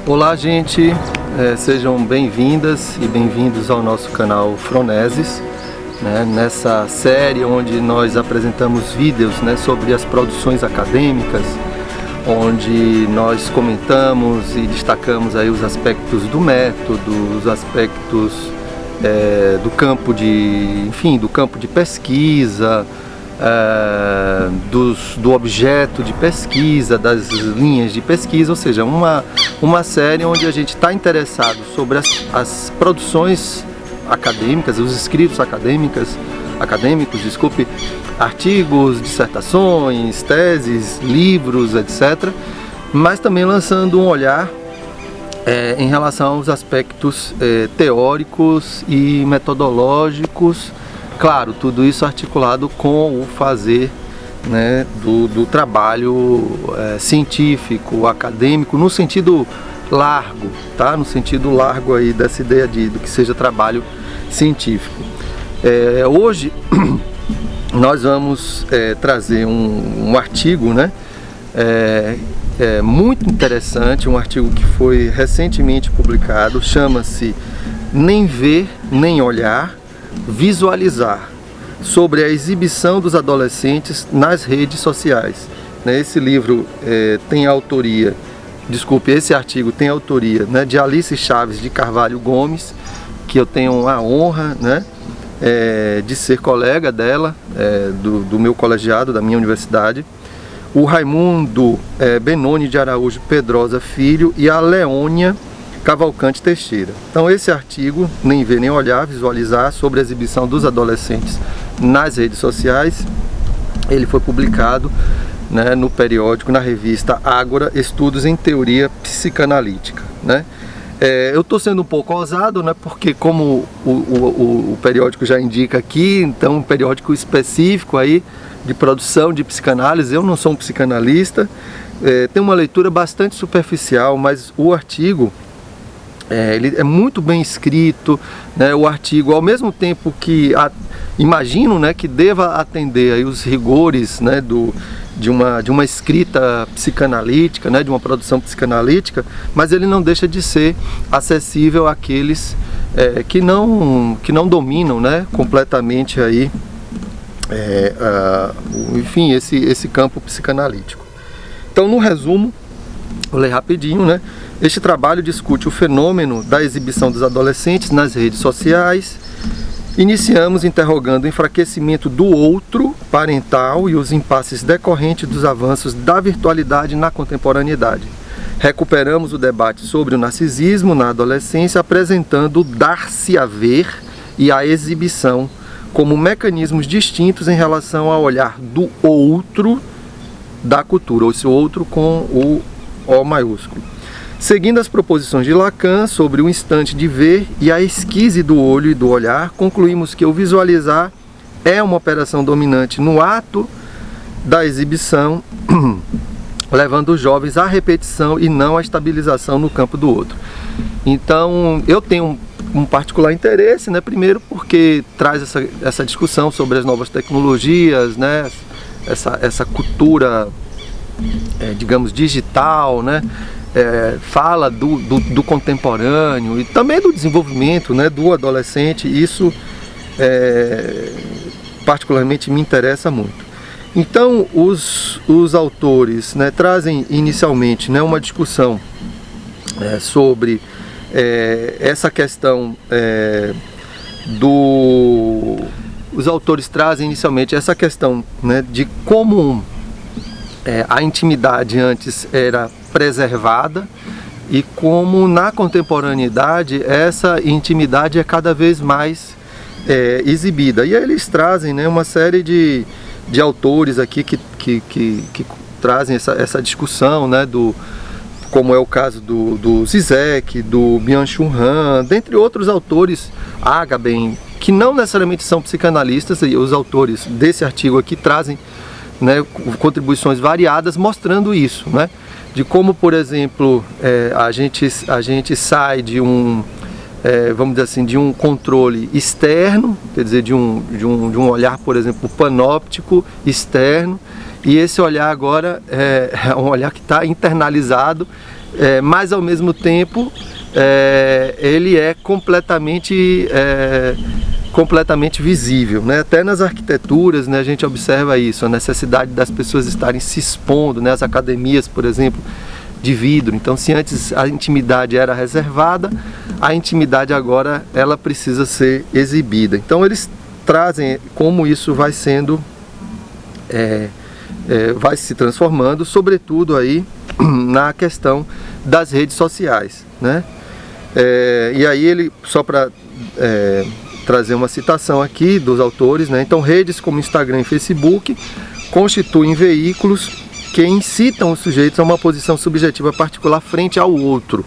Olá, gente, sejam bem-vindas e bem-vindos ao nosso canal Froneses, né, nessa série onde nós apresentamos vídeos, né, sobre as produções acadêmicas, onde nós comentamos e destacamos aí os aspectos do método, os aspectos do campo de pesquisa, do objeto de pesquisa, das linhas de pesquisa, ou seja, uma série onde a gente está interessado sobre as produções acadêmicas, os escritos acadêmicos, artigos, dissertações, teses, livros, etc. Mas também lançando um olhar em relação aos aspectos teóricos e metodológicos. Claro, tudo isso articulado com o fazer, né, do trabalho científico, acadêmico, no sentido largo, tá? No sentido largo aí dessa ideia do que seja trabalho científico. Hoje nós vamos trazer um artigo, né, muito interessante, um artigo que foi recentemente publicado, chama-se Nem Ver, Nem Olhar, Visualizar, sobre a exibição dos adolescentes nas redes sociais. Esse livro tem autoria, esse artigo tem autoria, né, de Alice Chaves de Carvalho Gomes, que eu tenho a honra, né, de ser colega dela, do meu colegiado, da minha universidade, o Raimundo Benoni de Araújo Pedrosa Filho e a Leônia Cavalcante Teixeira. Então esse artigo, Nem Ver Nem Olhar, Visualizar, sobre a exibição dos adolescentes nas redes sociais, ele foi publicado, né, no periódico, na revista Ágora, Estudos em Teoria Psicanalítica, né? Eu estou sendo um pouco ousado, né, porque como o periódico já indica aqui, então um periódico específico aí de produção de psicanálise. Eu não sou um psicanalista, tem uma leitura bastante superficial, mas o artigo ele é muito bem escrito, né? O artigo, ao mesmo tempo que imagino, né, que deva atender aí os rigores, né, de uma escrita psicanalítica, né, de uma produção psicanalítica, mas ele não deixa de ser acessível àqueles que não dominam, né, completamente aí, enfim, esse campo psicanalítico. Então, no resumo, vou ler rapidinho, né? Este trabalho discute o fenômeno da exibição dos adolescentes nas redes sociais. Iniciamos interrogando o enfraquecimento do outro parental e os impasses decorrentes dos avanços da virtualidade na contemporaneidade. Recuperamos o debate sobre o narcisismo na adolescência, apresentando o dar-se a ver e a exibição como mecanismos distintos em relação ao olhar do outro da cultura, ou esse outro com o O maiúsculo. Seguindo as proposições de Lacan sobre o instante de ver e a esquise do olho e do olhar, concluímos que o visualizar é uma operação dominante no ato da exibição, levando os jovens à repetição e não à estabilização no campo do outro. Então, eu tenho um particular interesse, né, primeiro porque traz essa discussão sobre as novas tecnologias, né, essa cultura, digamos, digital, né, fala do contemporâneo e também do desenvolvimento, né, do adolescente. Isso particularmente me interessa muito. Então os autores, né, trazem inicialmente, né, uma discussão sobre essa questão os autores trazem inicialmente essa questão, né, de como a intimidade antes era preservada e como na contemporaneidade essa intimidade é cada vez mais exibida. E aí eles trazem, né, uma série de autores aqui que trazem essa discussão, né, como é o caso do Zizek, do Byung-Chul Han, dentre outros autores, Agamben, que não necessariamente são psicanalistas, e os autores desse artigo aqui trazem, né, contribuições variadas mostrando isso, né, de como, por exemplo, a gente sai de vamos dizer assim, de um controle externo, quer dizer, de um olhar, por exemplo, panóptico externo, e esse olhar agora é um olhar que está internalizado mas ao mesmo tempo ele é completamente visível, né? Até nas arquiteturas, né, a gente observa isso, a necessidade das pessoas estarem se expondo, né? As academias, por exemplo, de vidro. Então, se antes a intimidade era reservada, a intimidade agora ela precisa ser exibida. Então, eles trazem como isso vai sendo, vai se transformando, sobretudo aí na questão das redes sociais, né? E aí ele, só para trazer uma citação aqui dos autores, né? Então, redes como Instagram e Facebook constituem veículos que incitam os sujeitos a uma posição subjetiva particular frente ao outro.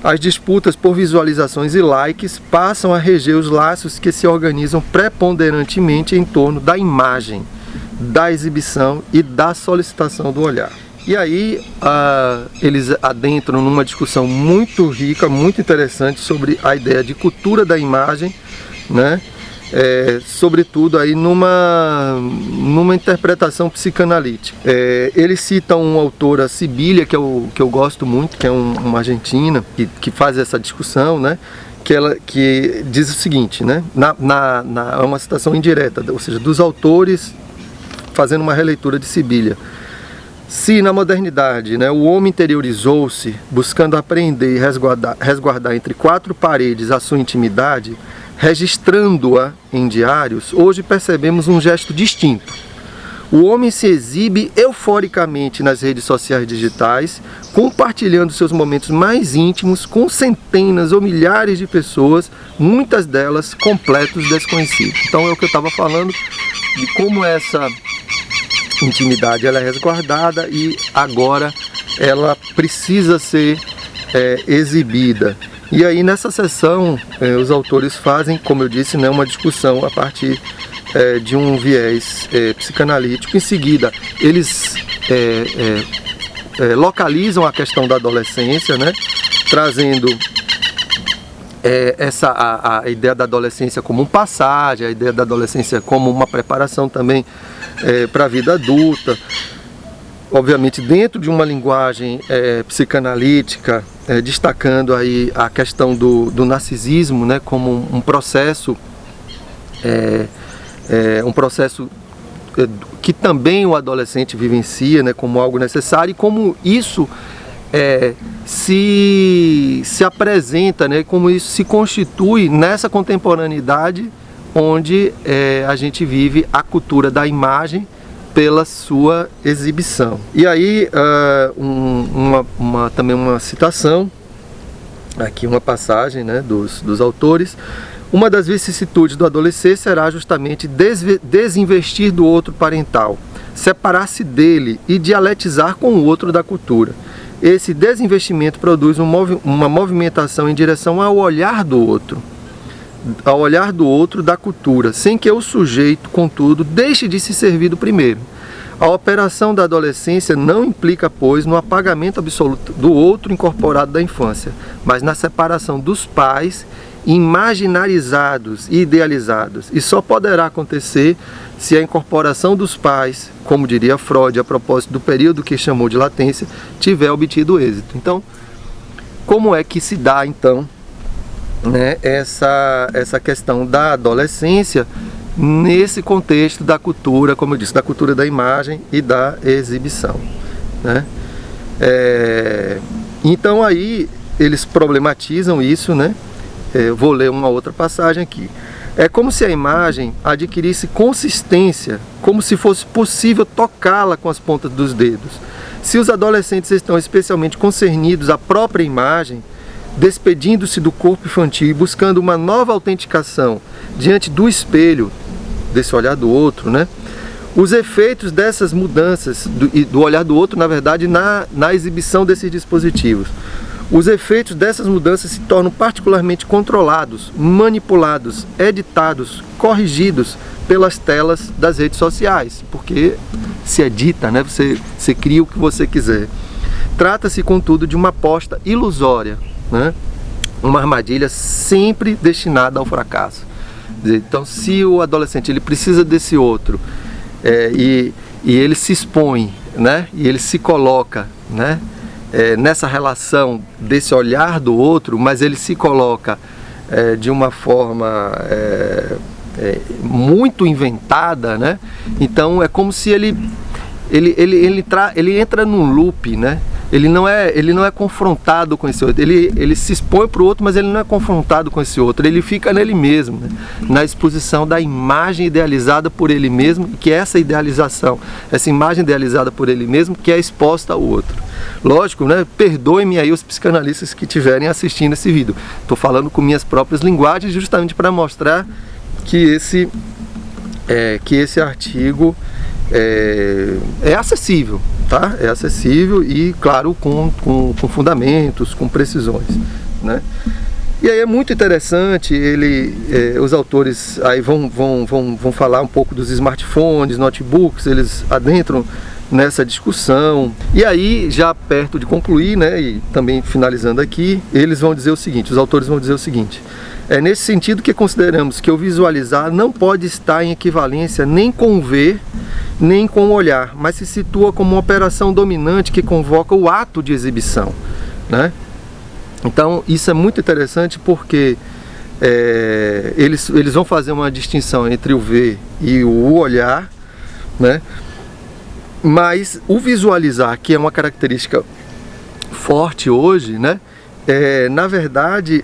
As disputas por visualizações e likes passam a reger os laços que se organizam preponderantemente em torno da imagem, da exibição e da solicitação do olhar. E aí eles adentram numa discussão muito rica, muito interessante sobre a ideia de cultura da imagem, né? Sobretudo aí numa interpretação psicanalítica. Eles citam uma autora, Sibília, que eu gosto muito, que é uma argentina, que faz essa discussão, né? Que diz o seguinte, né? É uma citação indireta, ou seja, dos autores fazendo uma releitura de Sibília. Se na modernidade, né, o homem interiorizou-se, buscando apreender e resguardar entre quatro paredes a sua intimidade, registrando-a em diários, hoje percebemos um gesto distinto. O homem se exibe euforicamente nas redes sociais digitais, compartilhando seus momentos mais íntimos com centenas ou milhares de pessoas, muitas delas completos desconhecidos. Então é o que eu estava falando, de como essa intimidade ela é resguardada e agora ela precisa ser exibida. E aí nessa sessão os autores fazem, como eu disse, né, uma discussão a partir de um viés psicanalítico. Em seguida eles localizam a questão da adolescência, né, trazendo a ideia da adolescência como um passagem, a ideia da adolescência como uma preparação também para a vida adulta, obviamente dentro de uma linguagem psicanalítica, destacando aí a questão do narcisismo, né, como um processo que também o adolescente vivencia, né, como algo necessário, e como isso se apresenta, né, como isso se constitui nessa contemporaneidade onde a gente vive a cultura da imagem pela sua exibição. E aí também uma citação, aqui uma passagem, né, dos autores. Uma das vicissitudes do adolescer será justamente desinvestir do outro parental, separar-se dele e dialetizar com o outro da cultura. Esse desinvestimento produz uma movimentação em direção ao olhar do outro da cultura, sem que o sujeito, contudo, deixe de se servir do primeiro. A operação da adolescência não implica, pois, no apagamento absoluto do outro incorporado da infância, mas na separação dos pais imaginarizados e idealizados, e só poderá acontecer se a incorporação dos pais, como diria Freud a propósito do período que chamou de latência, tiver obtido êxito. Então, como é que se dá então, né, essa questão da adolescência nesse contexto da cultura, como eu disse, da cultura da imagem e da exibição, né? Então aí eles problematizam isso, né? Vou ler uma outra passagem aqui. É como se a imagem adquirisse consistência, como se fosse possível tocá-la com as pontas dos dedos. Se os adolescentes estão especialmente concernidos à própria imagem, despedindo-se do corpo infantil e buscando uma nova autenticação diante do espelho, desse olhar do outro, né? Os efeitos dessas mudanças, do olhar do outro, na verdade, na exibição desses dispositivos. Os efeitos dessas mudanças se tornam particularmente controlados, manipulados, editados, corrigidos pelas telas das redes sociais, porque se edita, né? Você cria o que você quiser. Trata-se, contudo, de uma aposta ilusória, né? Uma armadilha sempre destinada ao fracasso. Então, se o adolescente ele precisa desse outro e ele se expõe, né? E ele se coloca, né, nessa relação desse olhar do outro, mas ele se coloca de uma forma muito inventada, né? Então é como se ele entra num loop, né? Ele não é confrontado com esse outro, ele se expõe para o outro, mas ele não é confrontado com esse outro, ele fica nele mesmo, né? Na exposição da imagem idealizada por ele mesmo, que é essa idealização, essa imagem idealizada por ele mesmo, que é exposta ao outro. Lógico, né? Perdoem-me aí os psicanalistas que estiverem assistindo esse vídeo, estou falando com minhas próprias linguagens justamente para mostrar que esse artigo é acessível, tá? É acessível e, claro, com fundamentos, com precisões, né? E aí é muito interessante, os autores aí vão falar um pouco dos smartphones, notebooks, eles adentram nessa discussão. E aí, já perto de concluir, né, e também finalizando aqui, eles vão dizer o seguinte, os autores vão dizer o seguinte: é nesse sentido que consideramos que o visualizar não pode estar em equivalência nem com o ver, nem com o olhar, mas se situa como uma operação dominante que convoca o ato de exibição, né? Então isso é muito interessante porque eles vão fazer uma distinção entre o ver e o olhar, né? Mas o visualizar, que é uma característica forte hoje, né? Na verdade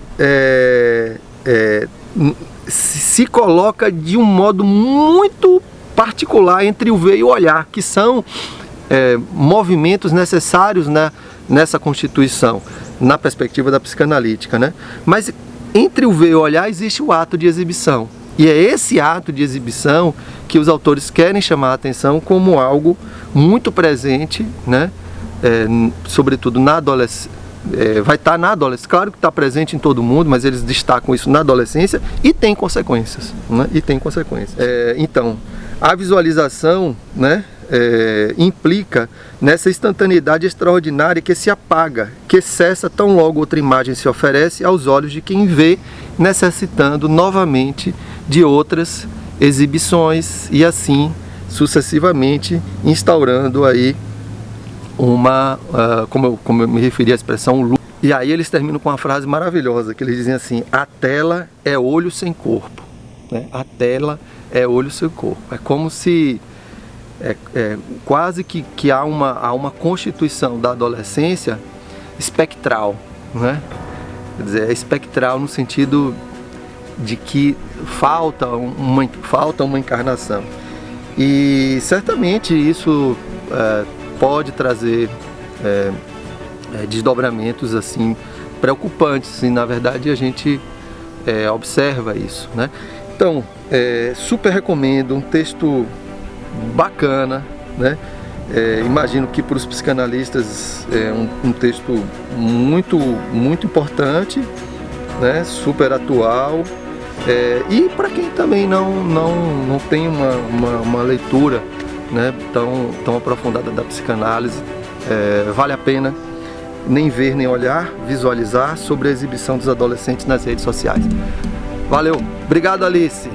se coloca de um modo muito particular entre o ver e o olhar, que são movimentos necessários, né, nessa constituição, na perspectiva da psicanalítica, né? Mas entre o ver e o olhar existe o ato de exibição, e é esse ato de exibição que os autores querem chamar a atenção como algo muito presente, né? Sobretudo na adolescência. Vai estar na adolescência, claro que está presente em todo mundo, mas eles destacam isso na adolescência e tem consequências, né? E tem consequências. Então, a visualização, né, implica nessa instantaneidade extraordinária que se apaga, que cessa tão logo outra imagem se oferece aos olhos de quem vê, necessitando novamente de outras exibições e assim sucessivamente instaurando aí como eu me referi à expressão loop. E aí eles terminam com uma frase maravilhosa, que eles dizem assim: a tela é olho sem corpo, né? A tela é olho sem corpo. É como se quase que há uma constituição da adolescência espectral, né? Quer dizer, é espectral no sentido de que falta uma encarnação. E certamente isso pode trazer desdobramentos assim preocupantes, e na verdade a gente observa isso, né? Então, super recomendo, um texto bacana, né? Imagino que para os psicanalistas é um texto muito importante, né? Super atual, e para quem também não tem uma leitura, né, tão aprofundada da psicanálise, vale a pena nem ver nem olhar, visualizar sobre a exibição dos adolescentes nas redes sociais. Valeu, obrigado, Alice!